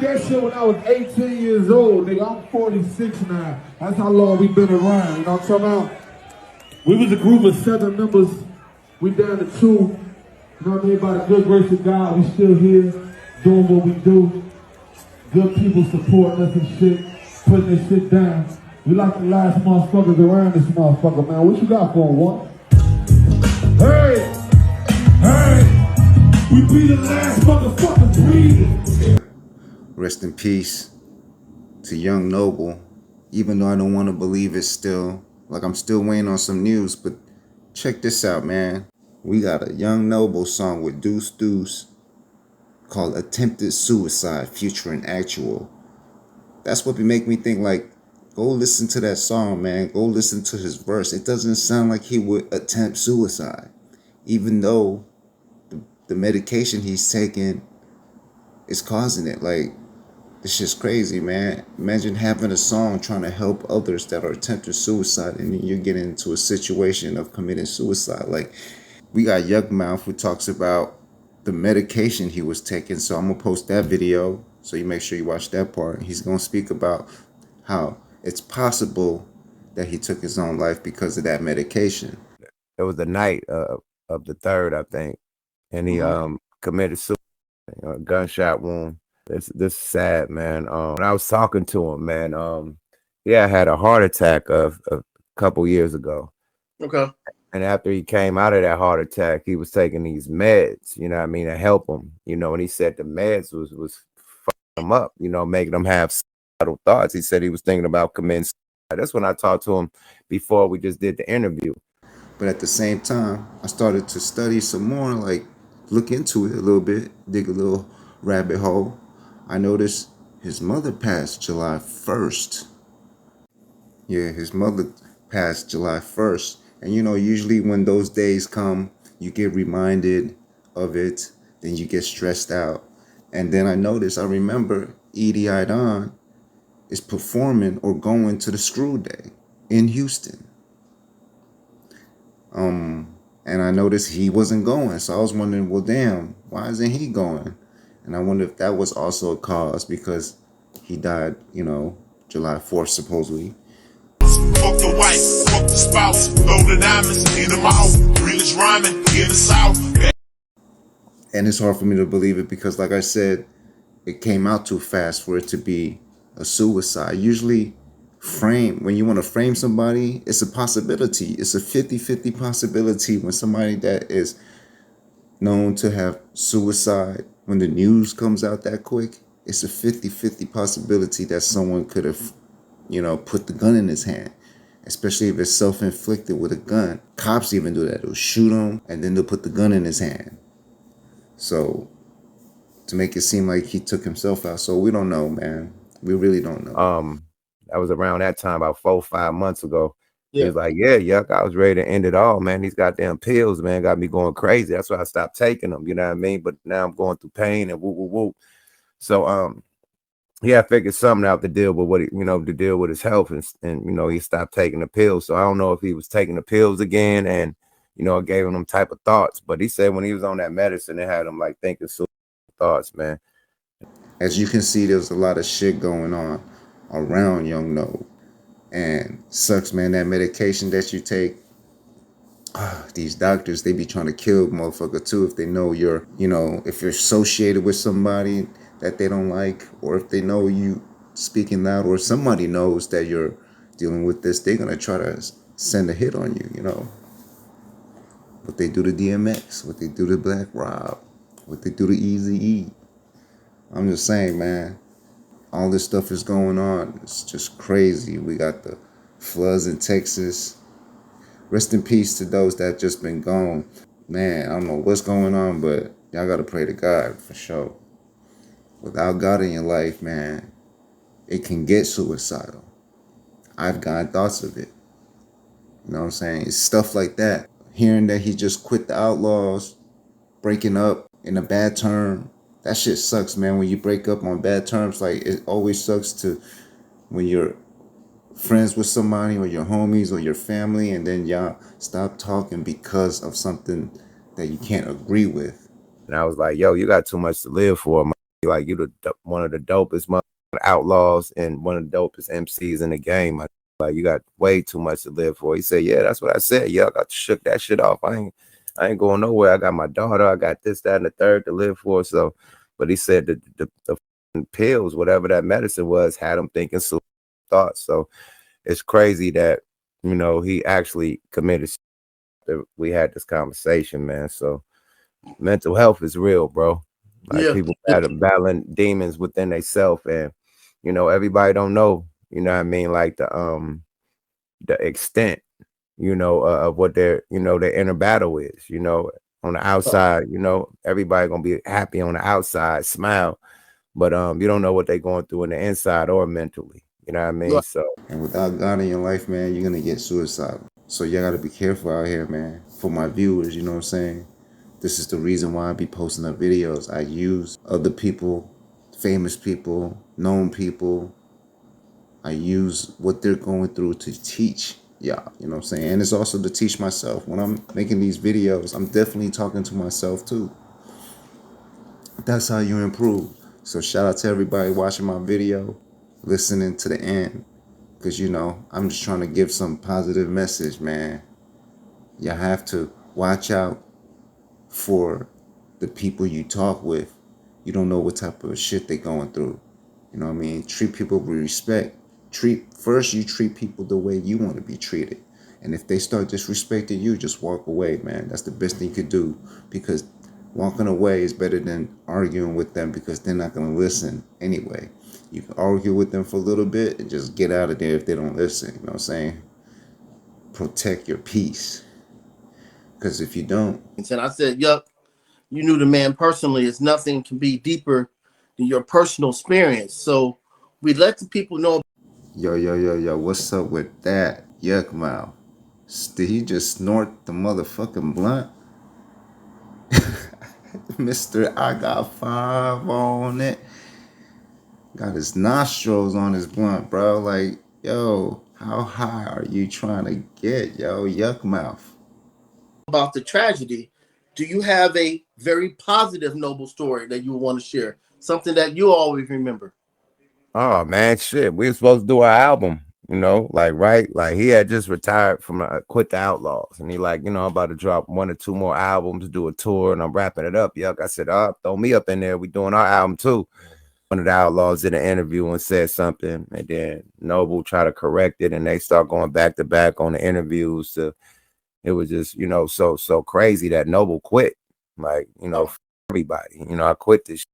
that shit when I was 18 years old, nigga. I'm 46 now. That's how long we been around, you know what I'm talking about? We was a group of 7 members. We down to 2. You know what I mean? By the good grace of God, we still here, doing what we do. Good people supporting us and shit, putting this shit down. We like the last motherfuckers around this motherfucker, man. What you got for one? Hey! Hey! We be the last motherfuckers breathing. Rest in peace to Young Noble. Even though I don't want to believe it still. Like I'm still waiting on some news, but check this out, man. We got a Young Noble song with Deuce Deuce called Attempted Suicide featuring Actual. That's what make me think, like, go listen to that song, man. Go listen to his verse. It doesn't sound like he would attempt suicide, even though the medication he's taking is causing it. Like, it's just crazy, man. Imagine having a song trying to help others that are attempting suicide, and then you're getting into a situation of committing suicide. Like, we got Yukmouth who talks about the medication he was taking. So I'm gonna post that video, so you make sure you watch that part. He's gonna speak about how it's possible that he took his own life because of that medication. It was the night of the 3rd, I think, and he committed suicide, a gunshot wound. This is sad, man. When I was talking to him, man, I had a heart attack a couple years ago. Okay. And after he came out of that heart attack, he was taking these meds, you know what I mean, to help him, you know, and he said the meds was fucking him up, you know, making him have suicidal thoughts. He said he was thinking about committing suicide. That's when I talked to him before we just did the interview. But at the same time, I started to study some more, like look into it a little bit, dig a little rabbit hole. I noticed his mother passed July 1st. Yeah, his mother passed July 1st. And you know, usually when those days come, you get reminded of it, then you get stressed out. And then I remember Edie Idan is performing or going to the Screw Day in Houston. And I noticed he wasn't going. So I was wondering, well, damn, why isn't he going? And I wonder if that was also a cause because he died, you know, July 4th, supposedly. Fuck the wife, fuck the spouse, throw the diamonds in the mouth, realest rhyming in the South. And it's hard for me to believe it because, like I said, it came out too fast for it to be a suicide. Usually, when you want to frame somebody, it's a possibility. It's a 50-50 possibility when somebody that is known to have suicide, when the news comes out that quick, it's a 50-50 possibility that someone could have, you know, put the gun in his hand, especially if it's self-inflicted with a gun. Cops even do that. They'll shoot him and then they'll put the gun in his hand. So to make it seem like he took himself out. So we don't know, man. We really don't know. That was around that time, about 4 or 5 months ago. Yeah. He was like, yeah, Yuck, I was ready to end it all, man. These goddamn pills, man, got me going crazy. That's why I stopped taking them, you know what I mean? But now I'm going through pain and whoop, whoop, whoop. So, I figured something out to deal with what to deal with his health, and you know, he stopped taking the pills. So I don't know if he was taking the pills again, and you know, it gave him them type of thoughts. But he said when he was on that medicine, it had him like thinking suicidal thoughts, man. As you can see, there's a lot of shit going on around Young Noble, and sucks, man. That medication that you take, these doctors, they be trying to kill motherfucker too if they know you're, you know, if you're associated with somebody that they don't like, or if they know you speaking loud, or somebody knows that you're dealing with this, they're gonna try to send a hit on you, you know. What they do to DMX, what they do to Black Rob, what they do to Eazy-E. I'm just saying, man, all this stuff is going on. It's just crazy. We got the floods in Texas. Rest in peace to those that just been gone. Man, I don't know what's going on, but y'all gotta pray to God for sure. Without God in your life, man, it can get suicidal. I've gotten thoughts of it. You know what I'm saying? It's stuff like that. Hearing that he just quit the Outlawz, breaking up in a bad term, that shit sucks, man. When you break up on bad terms, like, it always sucks to when you're friends with somebody or your homies or your family, and then y'all stop talking because of something that you can't agree with. And I was like, yo, you got too much to live for, man. like you one of the dopest outlaws and one of the dopest MCs in the game. Like, you got way too much to live for. He said, yeah, that's what I said. Yeah, I got to shook that shit off. I ain't going nowhere. I got my daughter. I got this, that, and the third to live for. So, but he said the pills, whatever that medicine was, had him thinking suicidal thoughts. So it's crazy that, you know, he actually committed. We had this conversation, man. So mental health is real, bro. Like, people battling demons within themselves, and you know, everybody don't know, you know what I mean, like the extent, you know, of what their, you know, their inner battle is. You know, on the outside, you know, everybody gonna be happy on the outside, smile, but you don't know what they're going through in the inside or mentally. You know what I mean? So, and without God in your life, man, you're gonna get suicidal. So y'all gotta be careful out here, man. For my viewers, you know what I'm saying? This is the reason why I be posting up videos. I use other people, famous people, known people. I use what they're going through to teach y'all, you know what I'm saying? And it's also to teach myself. When I'm making these videos, I'm definitely talking to myself too. That's how you improve. So shout out to everybody watching my video, listening to the end. Because, you know, I'm just trying to give some positive message, man. You have to watch out for the people you talk with. You don't know what type of shit they're going through. You know what I mean? Treat people with respect. First you treat people the way you want to be treated. And if they start disrespecting you, just walk away, man. That's the best thing you could do, because walking away is better than arguing with them, because they're not going to listen anyway. You can argue with them for a little bit and just get out of there if they don't listen. You know what I'm saying? Protect your peace. Because if you don't. And I said, yup, you knew the man personally. It's nothing can be deeper than your personal experience. So we let the people know. Yo, what's up with that? Yukmouth. Did he just snort the motherfucking blunt? Mr. I got 5 on it. Got his nostrils on his blunt, bro. Like, yo, how high are you trying to get, yo, Yukmouth? About the tragedy, do you have a very positive, noble story that you want to share? Something that you always remember? Oh man, shit. We were supposed to do our album, you know, like, right? Like, he had just retired from quit the Outlawz, and he like, you know, I'm about to drop 1 or 2 more albums, do a tour, and I'm wrapping it up. Yuck. I said, throw me up in there. We doing our album too. One of the Outlawz did an interview and said something, and then Noble tried to correct it, and they start going back to back on the interviews. It was just, you know, so crazy that Noble quit. Like, you know, for everybody, you know, I quit this.